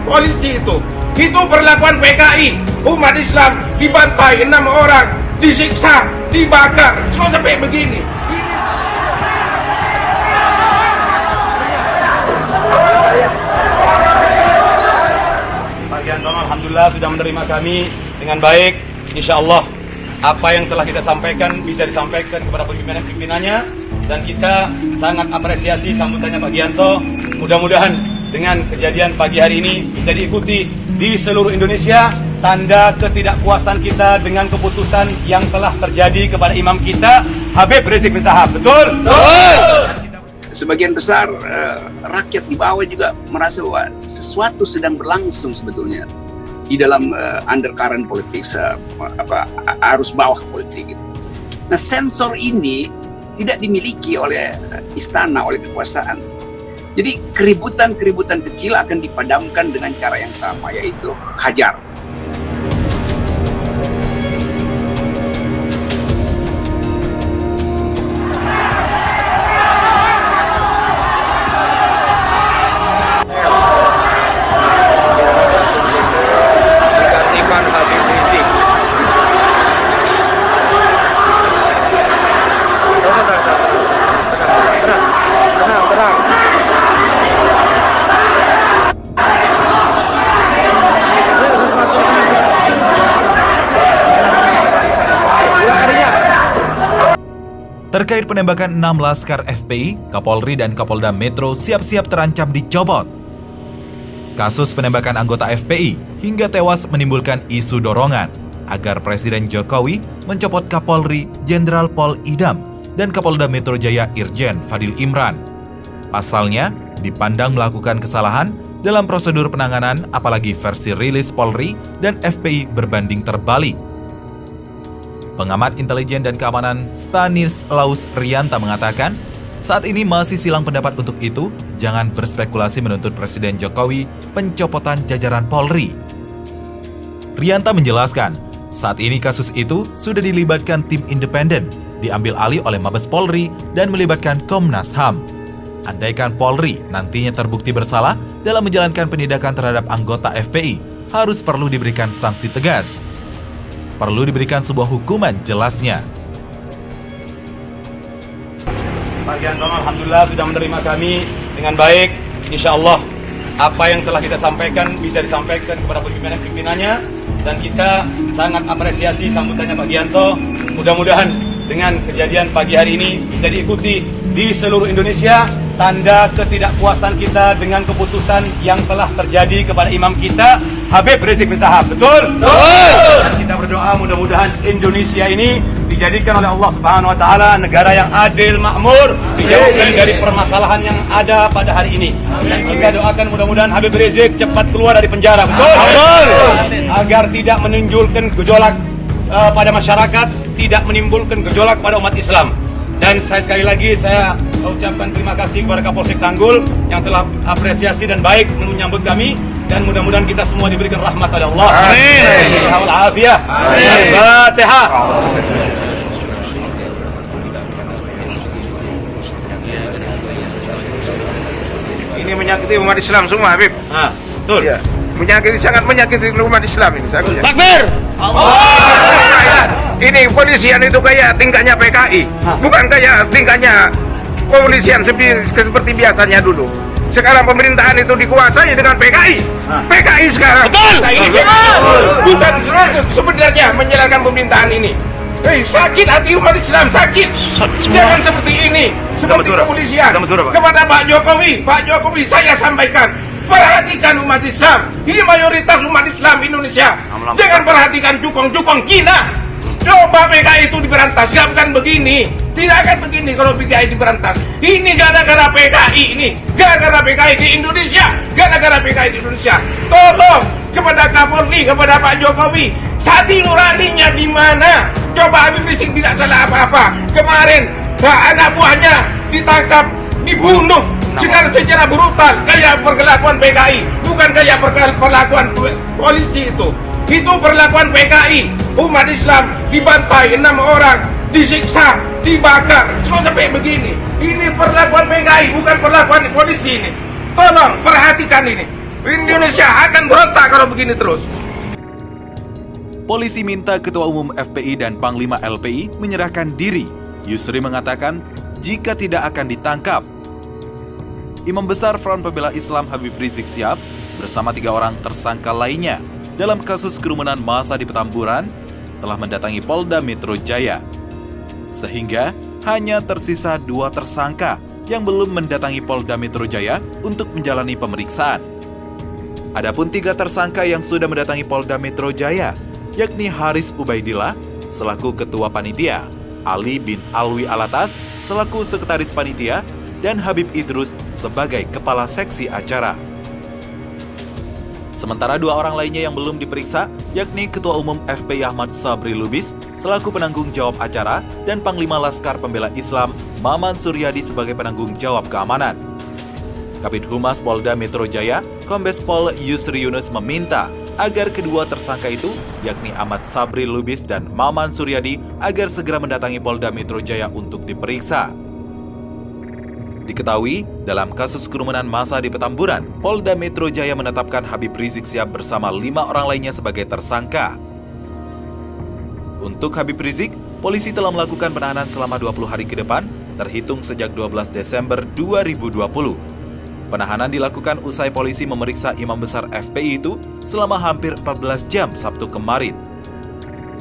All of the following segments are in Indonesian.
polisi itu perlakuan PKI. Umat Islam dibantai 6 orang, disiksa, dibakar, sampai begini. Pak Giantono alhamdulillah sudah menerima kami dengan baik. Insya Allah apa yang telah kita sampaikan bisa disampaikan kepada pimpinan-pimpinannya, dan kita sangat apresiasi sambutannya Pak Gianto. Mudah-mudahan dengan kejadian pagi hari ini bisa diikuti di seluruh Indonesia, tanda ketidakpuasan kita dengan keputusan yang telah terjadi kepada imam kita Habib Rizik bin Syihab. Betul? Betul! Sebagian besar rakyat di bawah juga merasa bahwa sesuatu sedang berlangsung sebetulnya di dalam undercurrent politik, arus bawah politik gitu. Nah, sensor ini tidak dimiliki oleh istana, oleh kekuasaan. Jadi keributan-keributan kecil akan dipadamkan dengan cara yang sama, yaitu hajar. Terkait penembakan 6 laskar FPI, Kapolri dan Kapolda Metro siap-siap terancam dicopot. Kasus penembakan anggota FPI hingga tewas menimbulkan isu dorongan agar Presiden Jokowi mencopot Kapolri Jenderal Pol Idam dan Kapolda Metro Jaya Irjen Fadil Imran. Pasalnya, dipandang melakukan kesalahan dalam prosedur penanganan, apalagi versi rilis Polri dan FPI berbanding terbalik. Pengamat intelijen dan keamanan Stanislaus Rianta mengatakan, saat ini masih silang pendapat untuk itu, jangan berspekulasi menuntut Presiden Jokowi pencopotan jajaran Polri. Rianta menjelaskan, saat ini kasus itu sudah dilibatkan tim independen, diambil alih oleh Mabes Polri dan melibatkan Komnas HAM. Andaikan Polri nantinya terbukti bersalah dalam menjalankan penindakan terhadap anggota FPI, harus perlu diberikan sanksi tegas. Perlu diberikan sebuah hukuman jelasnya. Pak Giantono alhamdulillah sudah menerima kami dengan baik. Insya Allah apa yang telah kita sampaikan bisa disampaikan kepada pimpinan-pimpinannya, dan kita sangat apresiasi sambutannya Pak Gianto. Mudah-mudahan dengan kejadian pagi hari ini bisa diikuti di seluruh Indonesia, tanda ketidakpuasan kita dengan keputusan yang telah terjadi kepada imam kita Habib Rizik bin Syihab. Betul? Betul! Dan kita berdoa mudah-mudahan Indonesia ini dijadikan oleh Allah Subhanahu wa taala negara yang adil, makmur, dijauhkan dari permasalahan yang ada pada hari ini. Dan kita doakan mudah-mudahan Habib Rizik cepat keluar dari penjara. Betul? Betul! Agar tidak menimbulkan gejolak pada masyarakat, tidak menimbulkan gejolak pada umat Islam. Dan sekali lagi saya ucapkan terima kasih kepada Kapolsek Tanggul yang telah apresiasi dan baik menyambut kami, dan mudah-mudahan kita semua diberikan rahmat oleh Allah. Amin. Alhamdulillah. Al-Fatihah. Ini menyakiti umat Islam semua, Habib. Betul. Ya. Sangat menyakiti umat Islam ini. Takbir. Ini polisian itu kayak tingkahnya PKI, bukan kayak tingkahnya kepolisian seperti biasanya dulu. Sekarang pemerintahan itu dikuasai dengan PKI. PKI sekarang. Betul. Bukan sebenarnya menjalankan pemerintahan ini. Sakit hati umat Islam, sakit. Jangan seperti ini, seperti kepolisian. Kepada Pak Jokowi saya sampaikan, perhatikan umat Islam. Ini mayoritas umat Islam Indonesia. Jangan perhatikan jukong-jukong Cina. Coba PKI itu diberantas, gak akan begini. Tidak akan begini kalau PKI diberantas. Ini gara-gara PKI ini, gara-gara PKI di Indonesia, gara-gara PKI di Indonesia. Tolong kepada Kapolri, kepada Pak Jokowi, hati nuraninya di mana? Coba Habib Rizik tidak salah apa-apa. Kemarin anak buahnya ditangkap, dibunuh secara brutal, kayak perlakuan PKI, bukan kayak perlakuan polisi itu. Itu perlakuan PKI. Umat Islam dibantai 6 orang, disiksa, dibakar, sampai begini. Ini perlakuan PKI, bukan perlakuan polisi ini. Tolong perhatikan ini. Indonesia akan berontak kalau begini terus. Polisi minta Ketua Umum FPI dan Panglima LPI menyerahkan diri. Yusri mengatakan jika tidak akan ditangkap. Imam Besar Front Pembela Islam Habib Rizik Syihab bersama 3 orang tersangka lainnya dalam kasus kerumunan massa di Petamburan telah mendatangi Polda Metro Jaya. Sehingga hanya tersisa 2 tersangka yang belum mendatangi Polda Metro Jaya untuk menjalani pemeriksaan. Adapun 3 tersangka yang sudah mendatangi Polda Metro Jaya, yakni Haris Ubaidillah selaku Ketua Panitia, Ali bin Alwi Alatas selaku Sekretaris Panitia, dan Habib Idrus sebagai Kepala Seksi Acara. Sementara 2 orang lainnya yang belum diperiksa, yakni Ketua Umum FPI Ahmad Sabri Lubis selaku penanggung jawab acara dan Panglima Laskar Pembela Islam Maman Suryadi sebagai penanggung jawab keamanan. Kabid Humas Polda Metro Jaya, Kombes Pol Yusri Yunus meminta agar kedua tersangka itu, yakni Ahmad Sabri Lubis dan Maman Suryadi, agar segera mendatangi Polda Metro Jaya untuk diperiksa. Diketahui, dalam kasus kerumunan massa di Petamburan, Polda Metro Jaya menetapkan Habib Rizik Syihab bersama 5 orang lainnya sebagai tersangka. Untuk Habib Rizik, polisi telah melakukan penahanan selama 20 hari ke depan, terhitung sejak 12 Desember 2020. Penahanan dilakukan usai polisi memeriksa Imam Besar FPI itu selama hampir 14 jam Sabtu kemarin.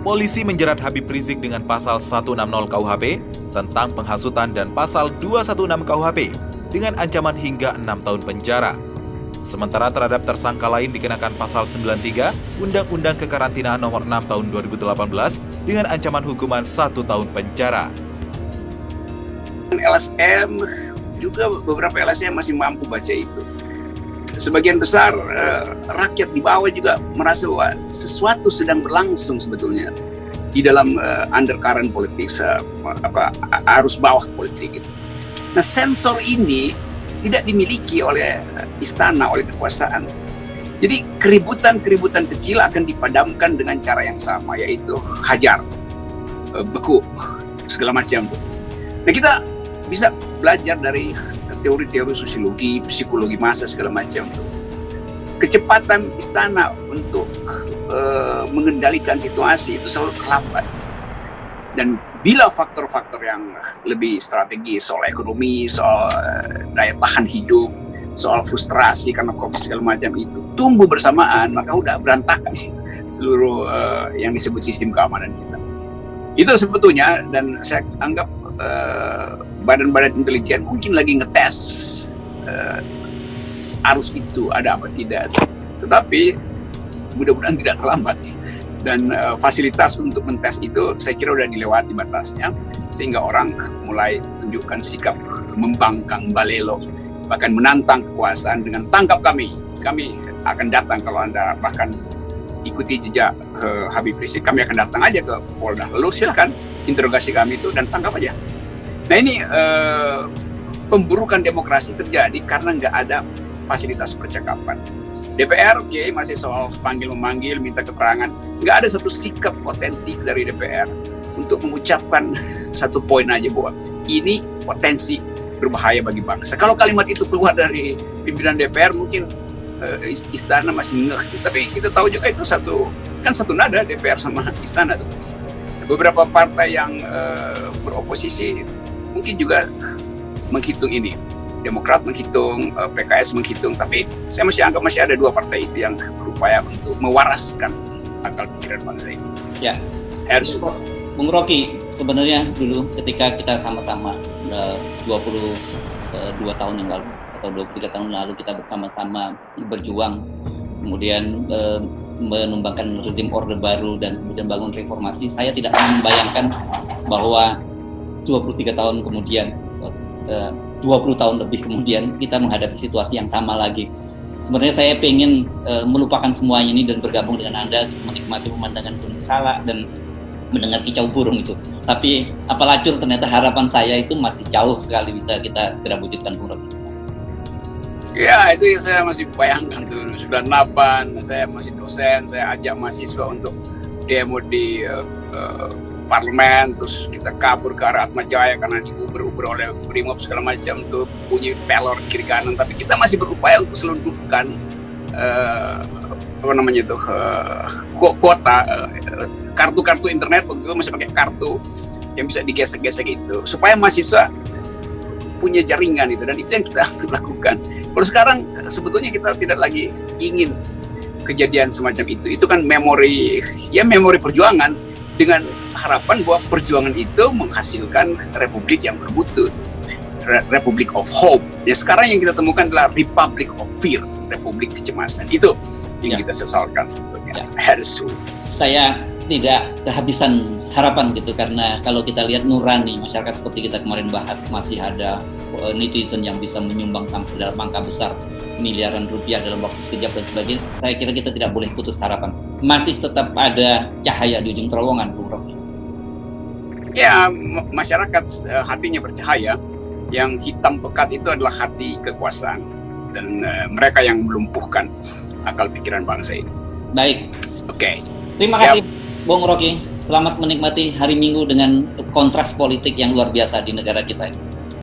Polisi menjerat Habib Rizik dengan pasal 160 KUHP tentang penghasutan dan pasal 216 KUHP dengan ancaman hingga 6 tahun penjara. Sementara terhadap tersangka lain dikenakan pasal 93 Undang-Undang Kekarantinaan Nomor 6 Tahun 2018 dengan ancaman hukuman 1 tahun penjara. LSM juga beberapa LSM masih mampu baca itu. Sebagian besar rakyat di bawah juga merasa bahwa sesuatu sedang berlangsung sebetulnya di dalam undercurrent politik, arus bawah politik itu. Nah, sensor ini tidak dimiliki oleh istana, oleh kekuasaan. Jadi keributan-keributan kecil akan dipadamkan dengan cara yang sama, yaitu hajar, beku, segala macam. Nah, kita bisa belajar dari teori-teori sosiologi, psikologi massa segala macam. Kecepatan istana untuk mengendalikan situasi itu selalu terlambat. Dan bila faktor-faktor yang lebih strategis soal ekonomi, soal daya tahan hidup, soal frustrasi karena COVID segala macam itu tumbuh bersamaan, maka udah berantakan seluruh yang disebut sistem keamanan kita. Itu sebetulnya, dan saya anggap badan-badan intelijen mungkin lagi ngetes arus itu ada apa tidak. Tetapi mudah-mudahan tidak terlambat. Dan fasilitas untuk mentes itu saya kira udah dilewati batasnya, sehingga orang mulai tunjukkan sikap membangkang balelo, bahkan menantang kekuasaan dengan tangkap kami akan datang kalau Anda bahkan ikuti jejak Habib Rizik, kami akan datang aja ke Polda, lalu silakan interogasi kami itu dan tangkap aja. Nah, ini pemburukan demokrasi terjadi karena nggak ada fasilitas percakapan. DPR masih soal panggil-memanggil, minta keterangan. Nggak ada satu sikap otentik dari DPR untuk mengucapkan satu poin aja bahwa ini potensi berbahaya bagi bangsa. Kalau kalimat itu keluar dari pimpinan DPR, mungkin istana masih ngeh. Tapi kita tahu juga itu satu nada DPR sama istana tuh. Beberapa partai yang beroposisi mungkin juga menghitung ini. Demokrat menghitung, PKS menghitung, tapi saya masih anggap masih ada 2 partai itu yang berupaya untuk mewaraskan akal pikiran bangsa ini. Ya, harus. Bung Rocky, sebenarnya dulu ketika kita sama-sama 22 tahun yang lalu atau 23 tahun lalu kita bersama-sama berjuang, kemudian menumbangkan rezim Orde Baru dan kemudian bangun reformasi, saya tidak membayangkan bahwa 23 tahun kemudian 20 tahun lebih kemudian kita menghadapi situasi yang sama lagi. Sebenarnya saya pengen melupakan semua ini dan bergabung dengan Anda, menikmati pemandangan gunung salak dan mendengar kicau burung itu. Tapi apalacur ternyata harapan saya itu masih jauh sekali bisa kita segera wujudkan, Bung Rocky. Ya, itu yang saya masih bayangkan tuh 98, saya masih dosen, saya ajak mahasiswa untuk demo di parlemen, terus kita kabur ke arah Atma Jaya karena diuber-uber oleh Brimob segala macam tuh, bunyi pelor kiri kanan, tapi kita masih berupaya untuk selundupkan apa namanya itu kuota kartu-kartu internet waktu itu masih pakai kartu yang bisa digesek-gesek itu supaya mahasiswa punya jaringan itu, dan itu yang kita lakukan. Kalau sekarang sebetulnya kita tidak lagi ingin kejadian semacam itu. Itu kan memori perjuangan dengan harapan bahwa perjuangan itu menghasilkan republik yang bermutu, republic of hope. Ya sekarang yang kita temukan adalah republic of fear, republik kecemasan. Itu yang kita sesalkan sebetulnya. Saya tidak kehabisan harapan gitu, karena kalau kita lihat nurani masyarakat seperti kita kemarin bahas, masih ada netizen yang bisa menyumbang sampai dalam angka besar miliaran rupiah dalam waktu sekejap dan sebagainya. Saya kira kita tidak boleh putus harapan. Masih tetap ada cahaya di ujung terowongan, Bung Rocky. Ya, masyarakat hatinya bercahaya. Yang hitam pekat itu adalah hati kekuasaan, dan mereka yang melumpuhkan akal pikiran bangsa ini. Baik. Oke. Terima kasih, Bung Rocky. Selamat menikmati hari Minggu dengan kontras politik yang luar biasa di negara kita ini.